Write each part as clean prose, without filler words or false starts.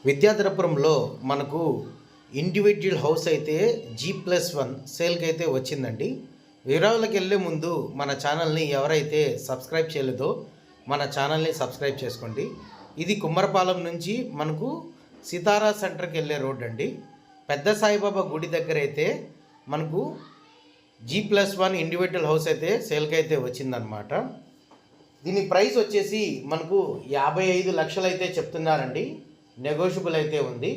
విద్యాధరపురంలో మనకు individual house అయితే G+1 సేల్కి అయితే వచ్చిందండి. వివరాలకు వెళ్ళే ముందు మన ఛానల్ని ఎవరైతే సబ్స్క్రైబ్ చేయలేదో మన ఛానల్ని సబ్స్క్రైబ్ చేసుకోండి. ఇది కుమ్మరపాలెం నుంచి మనకు సితారా సెంటర్కి వెళ్ళే రోడ్ అండి. పెద్ద సాయిబాబా గుడి దగ్గర అయితే మనకు G+1 ఇండివిజువల్ హౌస్ అయితే సేల్కి అయితే వచ్చిందనమాట. దీని ప్రైస్ వచ్చేసి మనకు 55 లక్షలు అయితే చెప్తున్నారండి. నెగోషియబుల్ అయితే ఉంది.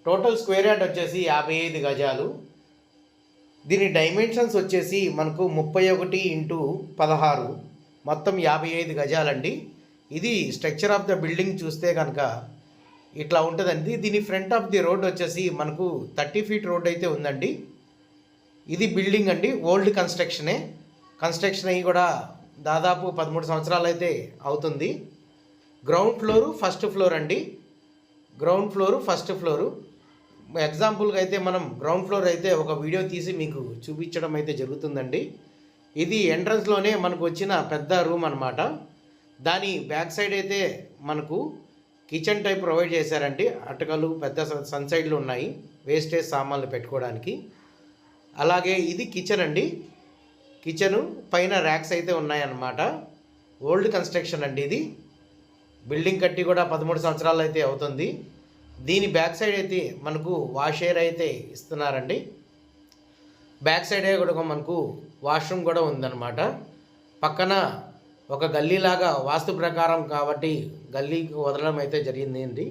టోటల్ స్క్వేర్ యార్డ్ వచ్చేసి 55 గజాలు. దీని డైమెన్షన్స్ వచ్చేసి మనకు 31x16 మొత్తం 55 గజాలండి. ఇది స్ట్రక్చర్ ఆఫ్ ద బిల్డింగ్ చూస్తే కనుక ఇట్లా ఉంటుందండి. దీని ఫ్రంట్ ఆఫ్ ది రోడ్ వచ్చేసి మనకు 30 ఫీట్ రోడ్ అయితే ఉందండి. ఇది బిల్డింగ్ అండి, ఓల్డ్ కన్స్ట్రక్షన్ అయ్యి కూడా దాదాపు 13 సంవత్సరాలు అయితే అవుతుంది. గ్రౌండ్ ఫ్లోరు ఫస్ట్ ఫ్లోర్ అండి. ఫస్ట్ ఫ్లోరు ఎగ్జాంపుల్గా అయితే మనం గ్రౌండ్ ఫ్లోర్ అయితే ఒక వీడియో తీసి మీకు చూపించడం అయితే జరుగుతుందండి. ఇది ఎంట్రన్స్లోనే మనకు వచ్చిన పెద్ద రూమ్ అనమాట. దాని బ్యాక్ సైడ్ అయితే మనకు కిచెన్ టైప్ ప్రొవైడ్ చేశారండి. అటకలు పెద్ద సన్సైడ్లు ఉన్నాయి వేస్టేజ్ సామాన్లు పెట్టుకోవడానికి. అలాగే ఇది కిచెన్ అండి. కిచెను పైన ర్యాక్స్ అయితే ఉన్నాయన్నమాట. ఓల్డ్ కన్స్ట్రక్షన్ అండి. ఇది బిల్డింగ్ కట్టి కూడా 13 సంవత్సరాలు అయితే అవుతుంది. దీని బ్యాక్ సైడ్ అయితే మనకు వాష్ ఏరియా అయితే ఇస్తున్నారండి. బ్యాక్ సైడే కూడా మనకు వాష్రూమ్ కూడా ఉందన్నమాట. పక్కన ఒక గల్లీలాగా వాస్తు ప్రకారం కాబట్టి గల్లీకి వదలడం అయితే జరిగింది.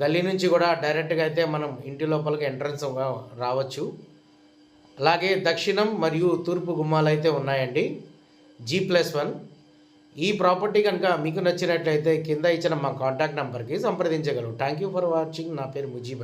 గల్లీ నుంచి కూడా డైరెక్ట్గా అయితే మనం ఇంటి లోపలికి ఎంట్రన్స్ రావచ్చు. అలాగే దక్షిణం మరియు తూర్పు గుమ్మాలు అయితే ఉన్నాయండి. G+1 ఈ ప్రాపర్టీ కనుక మీకు నచ్చినట్లయితే కింద ఇచ్చిన మా కాంటాక్ట్ నెంబర్కి సంప్రదించగలరు. Thank you for watching. నా పేరు ముజీబ్.